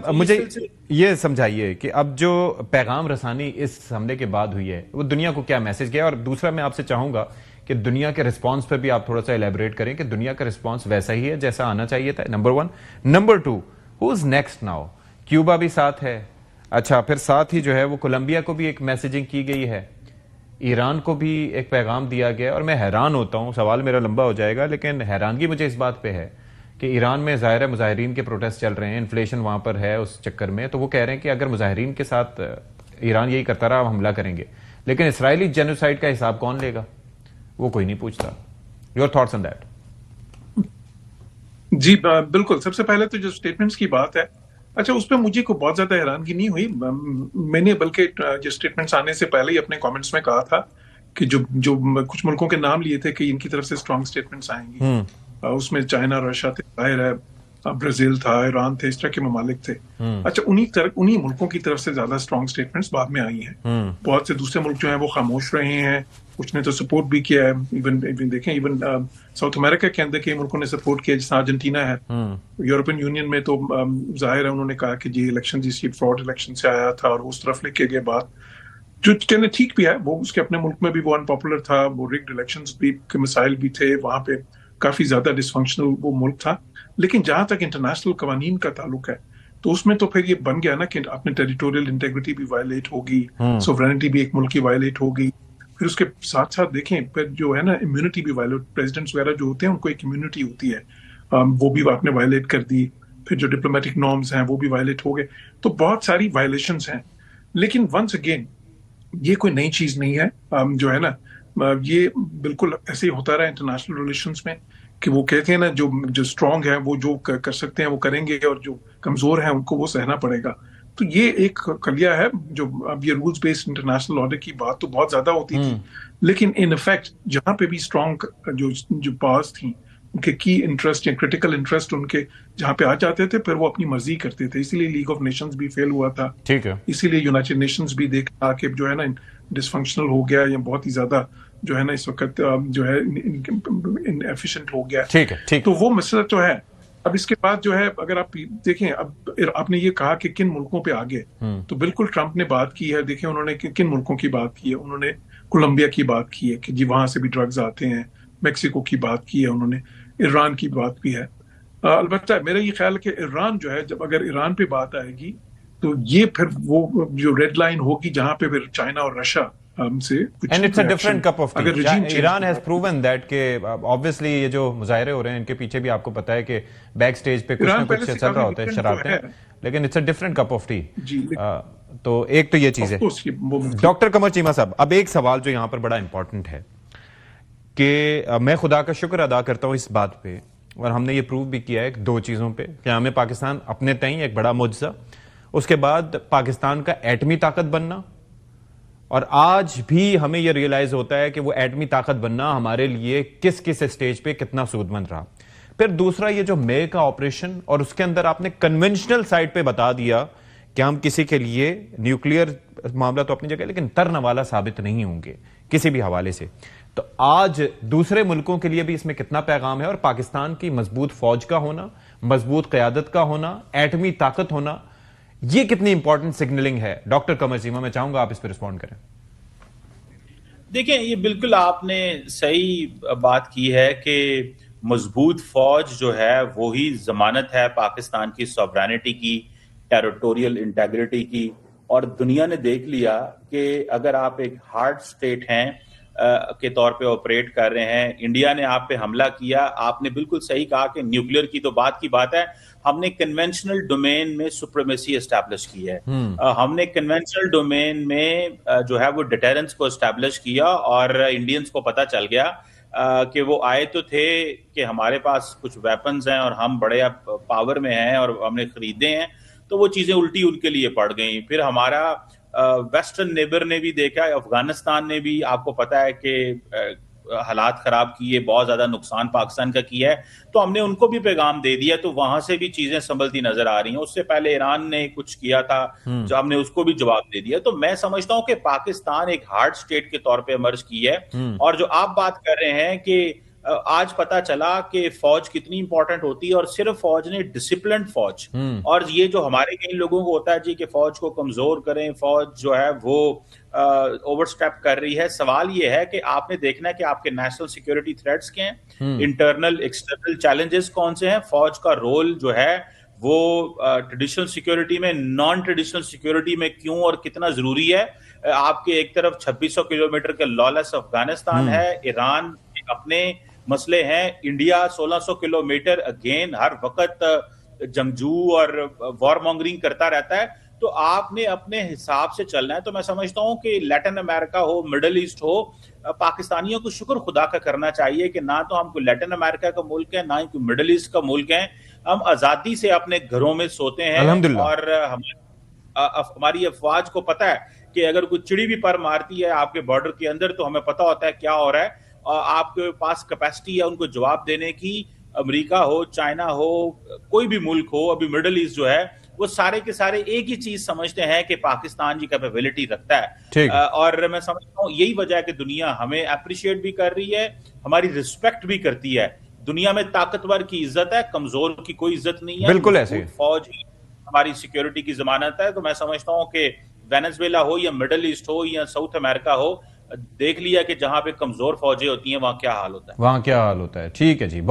مجھے یہ سمجھائیے کہ اب جو پیغام رسانی اس حملے کے بعد ہوئی ہے وہ دنیا کو کیا میسج گیا، اور دوسرا میں آپ سے چاہوں گا کہ دنیا کے رسپانس پہ بھی آپ تھوڑا سا ایلیبریٹ کریں کہ دنیا کا رسپانس ویسا ہی ہے جیسا آنا چاہیے تھا، number 1۔ Number 2، who's next now? Cuba بھی ساتھ ہے، اچھا پھر ساتھ ہی جو ہے وہ کولمبیا کو بھی ایک میسیجنگ کی گئی ہے، ایران کو بھی ایک پیغام دیا گیا، اور میں حیران ہوتا ہوں، سوال میرا لمبا ہو جائے گا لیکن حیرانگی مجھے اس بات پہ ہے کہ ایران میں ظاہر ہے مظاہرین کے پروٹیسٹ چل رہے ہیں، انفلیشن وہاں پر ہے اس چکر میں، تو وہ کہہ رہے ہیں کہ اگر مظاہرین کے ساتھ ایران یہی کرتا رہا ہم حملہ کریں گے، لیکن اسرائیلی جینوسائیڈ کا حساب کون لے گا؟ وہ کوئی نہیں پوچھتا۔ Your thoughts on that? جی بالکل، سب سے پہلے تو جو اسٹیٹمنٹس کی بات ہے، اچھا اس پہ مجھے کوئی بہت زیادہ حیرانگی نہیں ہوئی، میں نے بلکہ جو اسٹیٹمنٹس آنے سے پہلے ہی اپنے کامنٹس میں کہا تھا کہ جو کچھ ملکوں کے نام لیے تھے کہ ان کی طرف سے اسٹرانگ اسٹیٹمنٹس آئیں گی، اس میں چائنا، رشیا تھے، ظاہر ہے برازیل تھا، ایران تھے، اس طرح کے ممالک تھے۔ اچھا انہی ملکوں کی طرف سے زیادہ اسٹرانگ اسٹیٹمنٹس بعد میں آئی ہیں، بہت سے دوسرے ملک جو ہیں وہ خاموش رہے ہیں، کچھ نے تو سپورٹ بھی کیا ہے، ایون دیکھیں ساؤتھ امریکہ کے اندر کئی ملکوں نے سپورٹ کیا، جیسے ارجنٹینا ہے، یورپین یونین میں تو ظاہر ہے انہوں نے کہا کہ جی الیکشن جس کی فراڈ الیکشن سے آیا تھا، اور اس طرف لے کے گئے بات، جو کہنے ٹھیک بھی ہے، وہ اس کے اپنے ملک میں بھی وہ انپاپولر تھا، وہ ریگڈ الیکشنز بھی کے مسائل بھی تھے وہاں پہ، کافی زیادہ ڈسفنکشنل وہ ملک تھا، لیکن جہاں تک انٹرنیشنل قوانین کا تعلق ہے تو اس میں تو پھر یہ بن گیا نا کہ اپنے ٹیریٹوریل انٹیگریٹی بھی وائلیٹ ہوگی، سوورینٹی بھی ایک ملک کی وائلیٹ ہوگی، پھر اس کے ساتھ ساتھ دیکھیں پھر جو ہے نا امیونٹی بھی وائلیٹ، پریزیڈنٹس وغیرہ جو ہوتے ہیں ان کو ایک امیونٹی ہوتی ہے، وہ بھی آپ نے وائلیٹ کر دی، پھر جو ڈپلومیٹک نارمز ہیں وہ بھی وائلیٹ ہو گئے، تو بہت ساری وائلیشنز ہیں، لیکن ونس اگین یہ کوئی نئی چیز نہیں ہے، جو ہے نا یہ بالکل ایسے ہی ہوتا رہا انٹرنیشنل ریلیشنز میں کہ وہ کہتے ہیں نا جو اسٹرانگ ہے وہ جو کر سکتے ہیں وہ کریں گے، اور جو کمزور ہیں ان کو وہ سہنا پڑے گا۔ تو یہ ایک کلیہ ہے، جو اب یہ رولز بیسڈ انٹرنیشنل آرڈر کی بات تو بہت زیادہ ہوتی تھی، لیکن ان افیکٹ جہاں پہ بھی اسٹرانگ جو پاورز تھیں ان کے کی انٹرسٹ یا کریٹیکل انٹرسٹ ان کے جہاں پہ آ جاتے تھے، پھر وہ اپنی مرضی کرتے تھے، اسی لیے لیگ آف نیشنز بھی فیل ہوا تھا، ٹھیک ہے، اسی لیے یونائٹڈ نیشنز بھی دیکھا کہ جو ہے نا ڈسفنکشنل ہو گیا، یا بہت ہی زیادہ جو ہے نا اس وقت جو ہے انفیشینٹ ہو گیا، ٹھیک ہے، تو وہ مسئلہ تو ہے۔ اب اس کے بعد جو ہے اگر آپ دیکھیں، اب آپ نے یہ کہا کہ کن ملکوں پہ آگے، تو بالکل ٹرمپ نے بات کی ہے، دیکھیں انہوں نے کن ملکوں کی بات کی ہے، انہوں نے کولمبیا کی بات کی ہے کہ جی وہاں سے بھی ڈرگز آتے ہیں، میکسیکو کی بات کی ہے انہوں نے، ایران کی بات بھی ہے۔ البتہ میرا یہ خیال ہے کہ ایران جو ہے، جب اگر ایران پہ بات آئے گی تو یہ پھر وہ جو ریڈ لائن ہوگی جہاں پہ پھر چائنا اور رشیا سے and it's a different cup of tea. Iran has proven that کہ آبویسلی یہ جو مظاہرے ہو رہے ہیں ان کے پیچھے بھی آپ کو پتا ہے کہ بیک سٹیج پہ کچھ نہ کچھ چل رہا ہوتا ہے، شرارتیں، لیکن it's a different cup of tea. تو ایک تو یہ چیز ہے۔ ڈاکٹر قمر چیمہ صاحب، اب ایک سوال جو یہاں پر بڑا امپورٹنٹ ہے کہ میں خدا کا شکر ادا کرتا ہوں اس بات پہ، اور ہم نے یہ پروو بھی کیا ہے دو چیزوں پہ کہ ہمیں پاکستان اپنے تئیں ایک بڑا معجزہ، اس کے بعد پاکستان کا ایٹمی طاقت بننا، اور آج بھی ہمیں یہ ریئلائز ہوتا ہے کہ وہ ایٹمی طاقت بننا ہمارے لیے کس اسٹیج پہ کتنا سود مند رہا۔ پھر دوسرا یہ جو مے کا آپریشن، اور اس کے اندر آپ نے کنونشنل سائٹ پہ بتا دیا کہ ہم کسی کے لیے نیوکلیئر معاملہ تو اپنی جگہ لیکن ترنوالا ثابت نہیں ہوں گے کسی بھی حوالے سے، تو آج دوسرے ملکوں کے لیے بھی اس میں کتنا پیغام ہے، اور پاکستان کی مضبوط فوج کا ہونا، مضبوط قیادت کا ہونا، ایٹمی طاقت ہونا، یہ کتنی امپورٹنٹ سگنلنگ ہے؟ ڈاکٹر قمر چیمہ میں چاہوں گا آپ اس پہ رسپونڈ کریں۔ دیکھیں یہ بالکل آپ نے صحیح بات کی ہے کہ مضبوط فوج جو ہے وہی ضمانت ہے پاکستان کی سوورینٹی کی، ٹیریٹوریل انٹیگریٹی کی، اور دنیا نے دیکھ لیا کہ اگر آپ ایک ہارڈ سٹیٹ ہیں کے طور پہ آپریٹ کر رہے ہیں، انڈیا نے آپ پہ حملہ کیا، آپ نے بالکل صحیح کہا کہ نیوکلیئر کی تو بات کی بات ہے، ہم نے کنونشنل ڈومین میں سپریمیسی اسٹیبلش کی ہے، ہم نے کنونشنل ڈومین میں جو ہے وہ ڈیٹرنس کو اسٹیبلش کیا، اور انڈینز کو پتہ چل گیا کہ وہ آئے تو تھے کہ ہمارے پاس کچھ ویپنز ہیں اور ہم بڑے پاور میں ہیں اور ہم نے خریدے ہیں، تو وہ چیزیں الٹی ان کے لیے پڑ گئیں۔ پھر ہمارا ویسٹرن نیبر نے بھی دیکھا، افغانستان نے بھی آپ کو پتا ہے کہ حالات خراب کیے، بہت زیادہ نقصان پاکستان کا کیا ہے، تو ہم نے ان کو بھی پیغام دے دیا، تو وہاں سے بھی چیزیں سنبھلتی نظر آ رہی ہیں۔ اس سے پہلے ایران نے کچھ کیا تھا جو ہم نے اس کو بھی جواب دے دیا، تو میں سمجھتا ہوں کہ پاکستان ایک ہارڈ سٹیٹ کے طور پہ ایمرج کی ہے، اور جو آپ بات کر رہے ہیں کہ آج پتا چلا کہ فوج کتنی امپورٹنٹ ہوتی ہے, اور صرف فوج نے ڈسپلنڈ فوج, اور یہ جو ہمارے کئی لوگوں کو ہوتا ہے جی کہ فوج کو کمزور کریں, فوج جو ہے وہ اوور سٹیپ کر رہی ہے. سوال یہ ہے کہ آپ نے دیکھنا ہے کہ آپ کے نیشنل سیکورٹی تھریٹس کیا ہیں, انٹرنل ایکسٹرنل چیلنجز کون سے ہیں, فوج کا رول جو ہے وہ ٹریڈیشنل سیکورٹی میں, نان ٹریڈیشنل سیکورٹی میں کیوں اور کتنا ضروری ہے. آپ کے ایک طرف 2600 کلومیٹر کے لالیس افغانستان ہے, ایران اپنے مسئلے ہیں, انڈیا 1600 کلومیٹر اگین ہر وقت جنگجو اور وار مانگرنگ کرتا رہتا ہے. تو آپ نے اپنے حساب سے چلنا ہے. تو میں سمجھتا ہوں کہ لیٹن امریکہ ہو, مڈل ایسٹ ہو, پاکستانیوں کو شکر خدا کا کرنا چاہیے کہ نہ تو ہم کوئی لیٹن امریکہ کا ملک ہے, نہ ہی کوئی مڈل ایسٹ کا ملک ہے. ہم آزادی سے اپنے گھروں میں سوتے ہیں, اور ہماری افواج کو پتا ہے کہ اگر کوئی چڑی بھی پر مارتی ہے آپ کے بارڈر کے اندر تو ہمیں پتا ہوتا ہے کیا ہو رہا ہے. آپ کے پاس کیپیسٹی ہے ان کو جواب دینے کی. امریکہ ہو, چائنا ہو, کوئی بھی ملک ہو, ابھی مڈل ایسٹ جو ہے وہ سارے کے سارے ایک ہی چیز سمجھتے ہیں کہ پاکستان کی کیپیبلٹی رکھتا ہے. اور میں سمجھتا ہوں یہی وجہ ہے کہ دنیا ہمیں اپریشیٹ بھی کر رہی ہے, ہماری ریسپیکٹ بھی کرتی ہے. دنیا میں طاقتور کی عزت ہے, کمزور کی کوئی عزت نہیں ہے. بالکل ایسے فوج ہماری سیکورٹی کی ضمانت ہے. تو میں سمجھتا ہوں کہ وینزویلا ہو یا مڈل ایسٹ ہو یا ساؤتھ امریکہ ہو, دیکھ لیا کہ جہاں پہ کمزور فوجیں ہوتی ہیں وہاں کیا حال ہوتا ہے. ٹھیک ہے جی, بہت